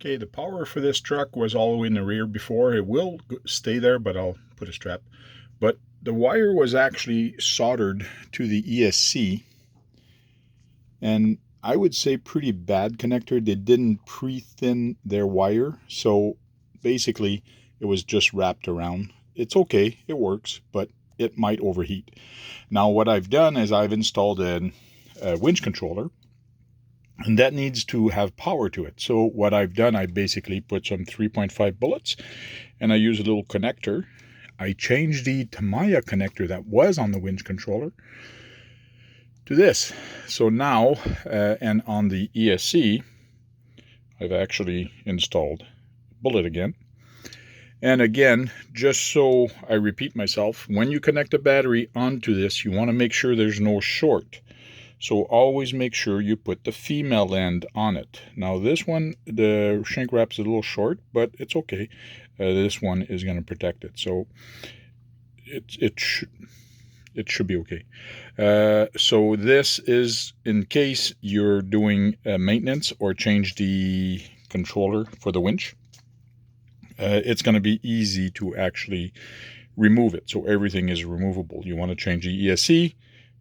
Okay, the power for this truck was all the way in the rear before. It will stay there, but I'll put a strap. But the wire was actually soldered to the ESC, and I would say pretty bad connector. They didn't pre-thin their wire, so basically it was just wrapped around. It's okay, it works, but it might overheat. Now what I've done is I've installed a winch controller, and that needs to have power to it. So what I've done, I basically put some 3.5 bullets, and I use a little connector. I changed the Tamiya connector that was on the winch controller to this. So now, and on the ESC, I've actually installed bullet again. And again, just so I repeat myself, when you connect a battery onto this, you want to make sure there's no short. So always make sure you put the female end on it. Now this one, the shrink wrap's a little short, but it's okay. This one is going to protect it. So it should be okay. So this is in case you're doing maintenance or change the controller for the winch. It's going to be easy to actually remove it. So everything is removable. You want to change the ESC,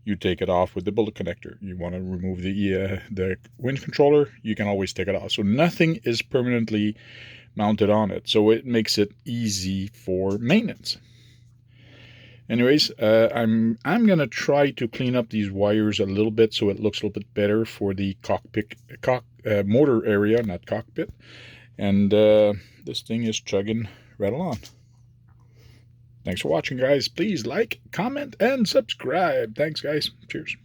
you take it off with the bullet connector. You want to remove the winch controller, you can always take it off. So nothing is permanently mounted on it. So it makes it easy for maintenance. Anyways, I'm going to try to clean up these wires a little bit so it looks a little bit better for the motor area, not cockpit. And this thing is chugging right along. Thanks for watching, guys. Please like, comment, and subscribe. Thanks, guys. Cheers.